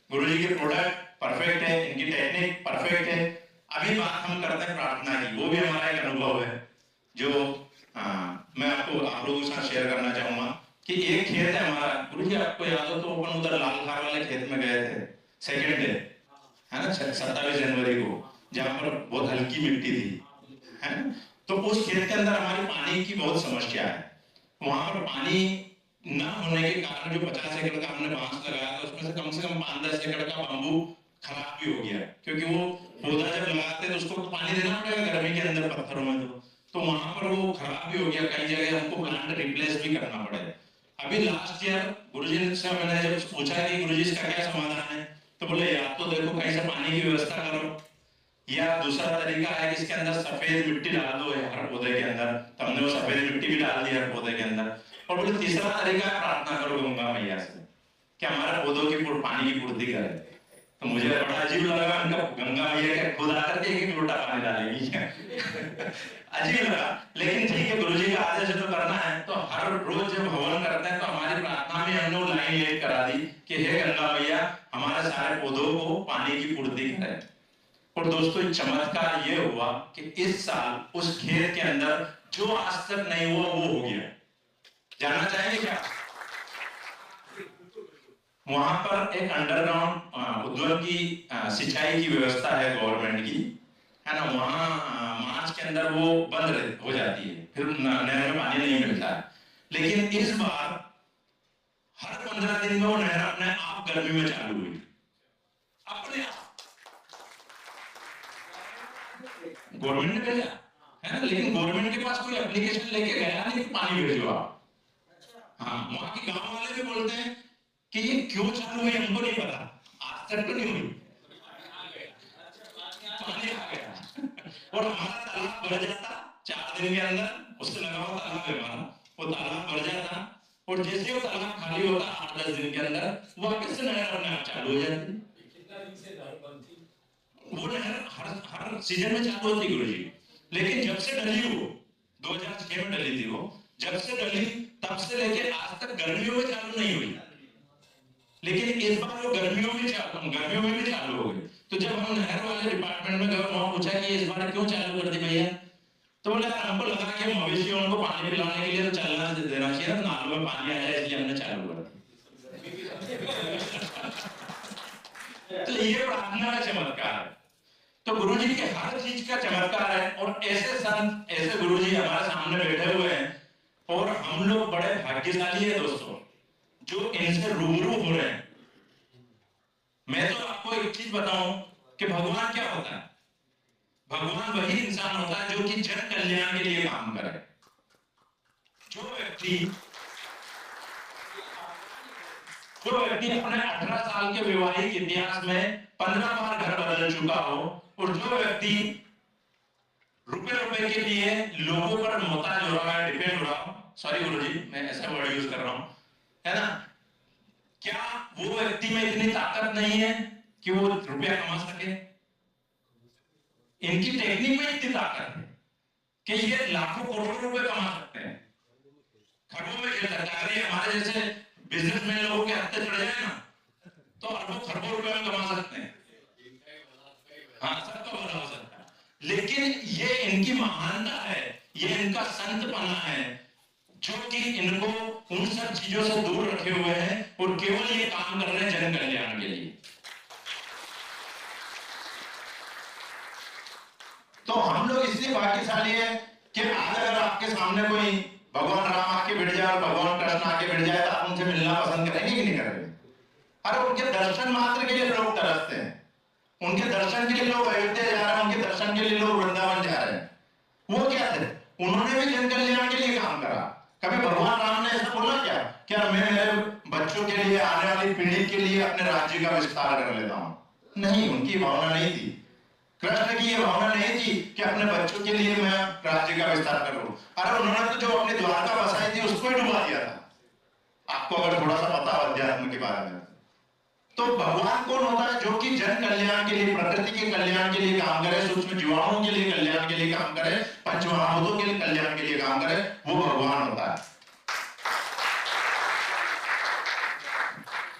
गुरुजी के प्रोडक्ट परफेक्ट है, इनकी टेक्निक परफेक्ट है। अभी बात हम करते हैं प्रार्थना की, वो भी हमारा एक अनुभव है जो मैं आप लोगों के साथ शेयर करना चाहूंगा कि एक खेत है हमारा। गुरुजी आपको याद हो तो अपन उधर लालखार वाले खेत में गए थे सेकेंड डे, है ना, 27 जनवरी को, जहां पर बहुत हल्की मिट्टी थी, है ना। तो उस खेत के अंदर हमारी पानी की बहुत समस्या है। वहां पर पानी न होने के कारण जो 50 एकड़ का हमने बांस लगाया था उसमें से कम 5-10 एकड़ का बम्बू खराब भी हो गया, क्योंकि वो पौधा जब लगाते हैं तो उसको पानी देना पड़ेगा गर्मी के अंदर पत्थरों में, तो वहां पर वो खराब भी हो गया। कई जगह हमको प्लांट रिप्लेस भी करना पड़े। अभी लास्ट ईयर गुरुजी से मैंने जब पूछा कि गुरुजी इसका क्या समाधान है, तो बोले या तो देखो कहीं से पानी की व्यवस्था करो, या दूसरा तरीका है कि इसके अंदर सफेद मिट्टी डाल दो हर पौधे के अंदर। तो हमने वो सफेद मिट्टी भी डाल दी हर पौधे के अंदर। और बोले तीसरा तरीका है प्रार्थना करो गंगा मैया से कि हमारे पौधों की पानी की पूर्ति करे। तो मुझे बड़ा अजीब लगा, उनका गंगा मैया के खुद आकर के एक लोटा पानी डालेगी अजीब लगा, लेकिन ठीक है, गुरुजी का आदेश जो करना है। तो हर रोज जब हवन करते हैं तो हमारी प्रार्थना में हमने लाइन लेट करा दी कि हे गंगा मैया हमारे सारे पौधों को पानी की पूर्ति करें। और दोस्तों चमत्कार ये हुआ कि इस साल उस खेत के अंदर जो आज तक नहीं हुआ वो हो गया। जानना चाहेंगे क्या? वहां पर एक अंडरग्राउंड उद्वहन की सिंचाई की व्यवस्था है गवर्नमेंट की, है ना, वहाँ मार्च के अंदर वो बंद हो जाती है, फिर नहर में पानी नहीं मिलता है। लेकिन इस बार हर 15 दिन में वो नहर अपने आप गर्मी में चालू हुई, अपने आप। गवर्नमेंट ने भेजा है ना, लेकिन गवर्नमेंट के पास कोई एप्लीकेशन लेके गया नहीं कि पानी भेजो आप। हाँ, वहां के गांव वाले भी बोलते हैं कि ये क्यों चालू हुई हमको नहीं पता, आज तक तो नहीं हुई, पानी आ गया। और हमारा तालाब भर जाता 4 दिन के अंदर, उससे लगा हुआ तालाब है हमारा, वो तालाब भर जाता, और जैसे वो तालाब खाली होता 8-10 दिन के अंदर वापस से नहर अपने आप चालू हो जाती। वो नहर हर सीजन में चालू होती गुरु जी, लेकिन जब से डली वो 2006 में डली थी, वो जब से डली तब से लेके आज तक गर्मियों में चालू नहीं हुई। लेकिन इस बार वो गर्मियों में भी चालू हो गई। तो जब हम नहर वाले डिपार्टमेंट में गए, वहां पूछा कि इस बार क्यों चालू कर दी भैया, तो बोले हमको लगा कि मवेशियों को पानी पिलाने के लिए तो चलना देना चाहिए, नालों में पानी आ जाए, इसलिए हमने चालू कर दी। तो ये प्रार्थना का चमत्कार है। तो गुरु जी के हर चीज का चमत्कार है, और ऐसे संत, ऐसे गुरु जी हमारे सामने बैठे हुए हैं, और हम लोग बड़े भाग्यशाली है दोस्तों, जो इनसे रूबरू हो रहे हैं। मैं तो आपको एक चीज बताऊं कि भगवान क्या होता है। भगवान वही इंसान होता है जो कि जन कल्याण के लिए काम करे। जो व्यक्ति अपने 18 साल के वैवाहिक इतिहास में 15 बार घर बदल चुका हो, और जो व्यक्ति रुपए के लिए लोगों पर मोहताज हो रहा है, डिपेंड हो रहा हो, सॉरी गुरु जी मैं ऐसा वर्ड यूज कर रहा हूं, है ना, क्या वो व्यक्ति में इतनी ताकत नहीं है कि वो रुपया कमा सके? इनकी टेक्निक में इतनी ताकत है कि ये लाखों करोड़ों रुपए कमा सकते हैं, खरबों में खेल सकते हैं। अगर ये हमारे जैसे बिजनेसमैन लोगों के हत्थे चढ़ जाए ना, तो अरबों खरबों रुपए में कमा सकते हैं। हाँ, सबका भला हो सकता है। लेकिन ये इनकी महानता है, ये इनका संतपना है, जो कि इनको उन सब चीजों से दूर रखे हुए हैं, और केवल ये काम कर रहे हैं जन कल्याण के लिए। तो हम लोग इसलिए भाग्यशाली है कि आज अगर आपके सामने कोई भगवान राम आके बैठ जाए और भगवान कृष्ण आके बैठ जाए, तो आप उनसे मिलना पसंद करेंगे कि नहीं करेंगे? अरे उनके दर्शन मात्र के लिए लोग तरसते हैं, उनके दर्शन के लिए लोग अयोध्या जा रहे हैं, उनके दर्शन के लिए लोग वृंदावन जा रहे हैं। वो क्या थे? उन्होंने भी जन कल्याण के लिए काम करा। कभी भगवान राम ने ऐसा बोला क्या मैं मेरे बच्चों के लिए, आने वाली पीढ़ी के लिए अपने राज्य का विस्तार कर लेता हूं? नहीं, उनकी भावना नहीं थी। कृष्ण की ये भावना नहीं थी कि अपने बच्चों के लिए मैं राज्य का विस्तार करूं। अरे उन्होंने तो जो अपनी द्वारका बसाई थी उसको ही डुबा दिया था, आपको अगर थोड़ा सा पता हो अध्यात्म के बारे में। तो भगवान कौन होता है? जो कि जन कल्याण के लिए, प्रकृति के कल्याण के लिए काम करे, सूक्ष्म जीवाणुओं के लिए कल्याण के लिए काम करे, पंचमहाभूतों के लिए कल्याण के लिए काम करे, वो भगवान होता है।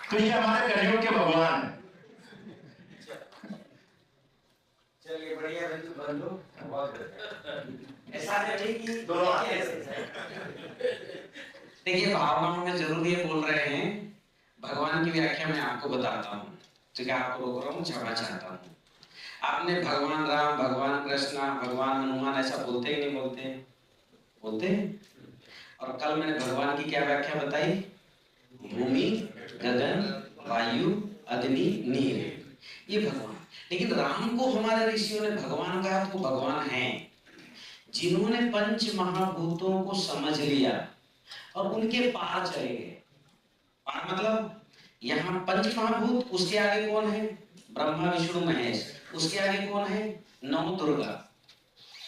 तो ये हमारे कलियुग के भगवान है। चलिए बढ़िया बंधु, ऐसा नहीं कि दोनों देखिए भावनाओं में जरूर ये बोल रहे हैं। भगवान की व्याख्या मैं आपको बताता हूँ, ठीक है? आपको रोक रहा हूँ, क्षमा चाहता हूँ। आपने भगवान राम, भगवान कृष्ण, भगवान हनुमान ऐसा बोलते ही नहीं बोलते? बोलते। और कल मैंने भगवान की क्या व्याख्या बताई? भूमि, गगन, वायु, अग्नि, नीर, ये भगवान। लेकिन राम को हमारे ऋषियों ने भगवान कहा, तो भगवान हैं जिन्होंने पंच महाभूतों को समझ लिया और उनके पार चले गए। पार मतलब यहाँ पंच महाभूत, उसके आगे कौन है? ब्रह्मा विष्णु महेश, उसके आगे कौन है? नौ दुर्गा।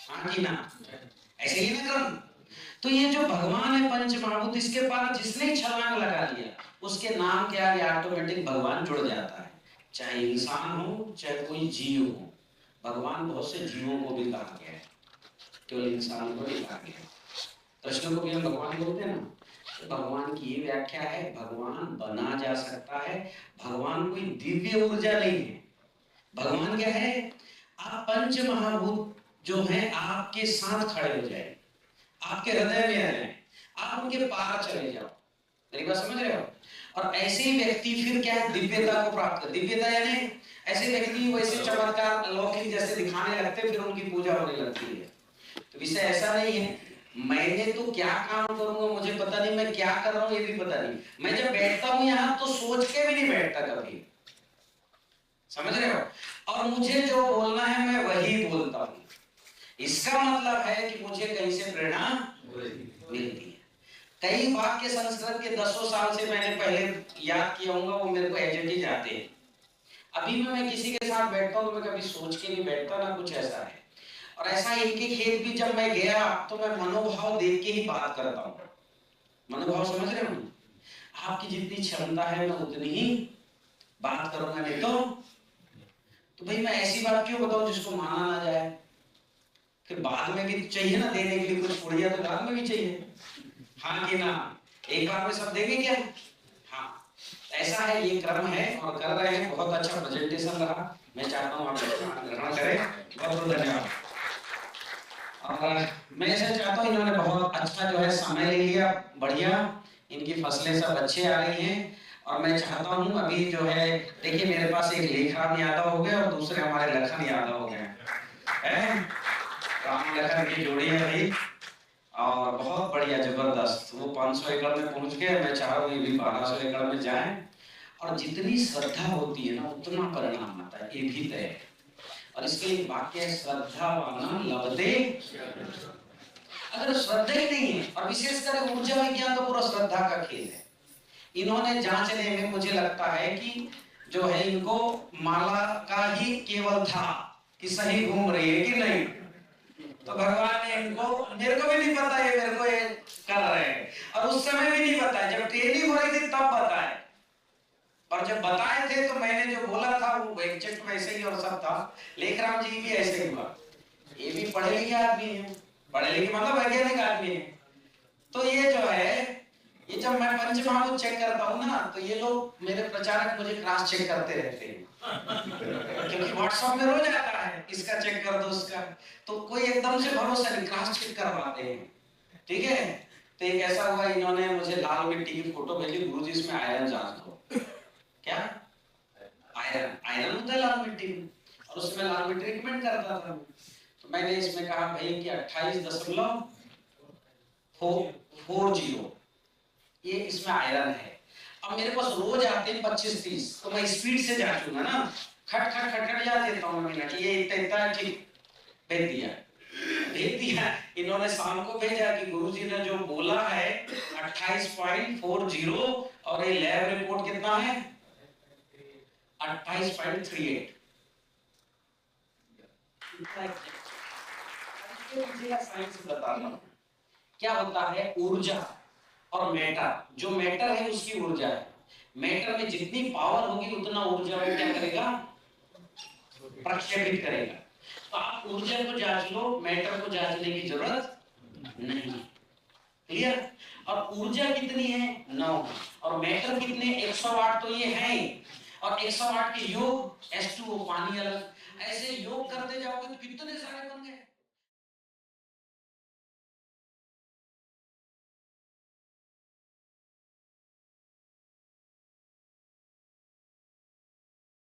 हाँ कि ना? ऐसे ही ना क्रम। तो ये जो भगवान है पंच महाभूत, इसके पार जिसने छलांग लगा लिया, उसके नाम के आगे ऑटोमेटिक भगवान जुड़ जाता है। चाहे इंसान हो, चाहे कोई जीव हो। भगवान बहुत से जीवों को भी कहा गया है, केवल इंसान को नहीं कहा गया। कृष्ण को भी हम भगवान बोलते हैं ना। तो भगवान की ये व्याख्या है, भगवान बना जा सकता है। भगवान कोई दिव्य ऊर्जा नहीं है। भगवान क्या है? आप पंच महाभूत जो हैं आपके साथ खड़े हो जाए, आपके हृदय में आ जाए, आप उनके पार चले जाओ। मेरी बात समझ रहे हो? और ऐसे ही व्यक्ति फिर क्या है, दिव्यता को प्राप्त कर, दिव्यता यानी ऐसे व्यक्ति वैसे चमत्कार अलौकिक जैसे दिखाने लगते, फिर उनकी पूजा होने लगती है। तो विषय ऐसा नहीं है मैंने तो क्या काम करूंगा मुझे पता नहीं, मैं क्या कर रहा हूं ये भी पता नहीं। मैं जब बैठता हूं यहां तो सोच के भी नहीं बैठता कभी, समझ रहे हो? और मुझे जो बोलना है मैं वही बोलता हूं। इसका मतलब है कि मुझे कहीं से प्रेरणा मिलती है। कई वाक्य संस्कृत के दसों साल से मैंने पहले याद किया होगा, वो मेरे को एज इट इज आते हैं। अभी भी मैं किसी के साथ बैठता हूँ तो मैं कभी सोच के नहीं बैठता, ना कुछ ऐसा है। और ऐसा इनके खेत भी जब मैं गया तो मैं मनोभाव देख के ही बात करता हूँ। मनोभाव समझ रहे हो? आपकी जितनी क्षमता है मैं उतनी ही बात करूंगा, नहीं तो भाई मैं ऐसी बात क्यों बताऊं जिसको माना ना जाए। फिर बाद में भी चाहिए ना देने के लिए कुछ, पुड़िया तो बाद में भी चाहिए, हाँ कि ना? एक बार में सब देंगे क्या? हाँ, ऐसा है, ये क्रम है और कर रहे हैं। बहुत अच्छा प्रेजेंटेशन रहा, मैं चाहता हूँ आप ग्रहण करें। बहुत बहुत धन्यवाद। और मैं ऐसा चाहता हूँ, इन्होंने बहुत अच्छा जो है समय ले लिया, बढ़िया, इनकी फसलें सब अच्छे आ रही हैं। और मैं चाहता हूँ अभी जो है, देखिए मेरे पास एक लेखराम यादव हो गया और दूसरे हमारे लखन यादव हो गए हैं। राम लखन की जोड़ी है भाई, और बहुत बढ़िया जबरदस्त। वो 500 एकड़ में पहुंच गए, मैं चाह रहा हूँ ये भी 1200 एकड़ में जाए। और जितनी श्रद्धा होती है ना उतना परिणाम आता है, ये भी तय है। और इसके लिए वाक्य है, श्रद्धावान लभते। अगर श्रद्धा ही नहीं है, और विशेषकर ऊर्जा विज्ञान तो पूरा श्रद्धा का खेल है। इन्होंने जांचने में मुझे लगता है कि जो है इनको माला का ही केवल था कि सही घूम रही है कि नहीं। तो भगवान ने इनको, मेरे को भी नहीं पता है, मेरे को ये कर रहे हैं, और उस समय भी नहीं पता, जब ट्रेनिंग हो रही थी तब बताए। और जब बताए थे तो मैंने जो बोला था वो एग्जैक्ट वैसे ही और सब था। लेखराम जी भी ऐसे ही हुआ, ये भी पढ़े लिखे आदमी है, पढ़े लिखे मतलब वैज्ञानिक आदमी है। तो ये जो है, ये जब मैं पंचमहाभूत चेक करता हूँ ना, तो ये लोग मेरे प्रचारक मुझे क्रॉस चेक करते रहते हैं क्योंकि व्हाट्सएप में रोज आता है इसका चेक कर दो उसका, तो कोई एकदम से भरोसा नहीं, क्रॉस चेक करवाते हैं, ठीक है। तो एक ऐसा हुआ, इन्होंने मुझे लाल मिट्टी की फोटो भेजी, गुरुजी इसमें आयरन जांच दो। क्या आयरन? आयरन होता है लाल मिट्टी में, और उसमें लाल मिट्टी रिकमेंड करता था। तो मैंने इसमें कहा भाई कि 28.40 ये इसमें आयरन है। अब मेरे पास रोज आते हैं 25-30, तो मैं स्पीड से जांचूंगा ना, खट खट खट खट जा देता हूँ मिनट, ये इतना ठीक, भेज दिया। इन्होंने शाम को भेजा कि गुरुजी ने जो बोला है 28.40, और ये लैब रिपोर्ट कितना है 28.38। साइंस बता रहा हूं क्या होता है। ऊर्जा और मैटर, जो मैटर है उसकी ऊर्जा है, मैटर में जितनी पावर होगी उतना ऊर्जा वो क्या करेगा, प्रक्षेपित करेगा। तो आप ऊर्जा को जांच लो, मैटर को जांचने की जरूरत नहीं। क्लियर? और ऊर्जा कितनी है 9, और मैटर कितने 108, तो ये है। और 108 के योग H2O पानी अलग, ऐसे योग करते जाओगे तो कितने सारे बन गए।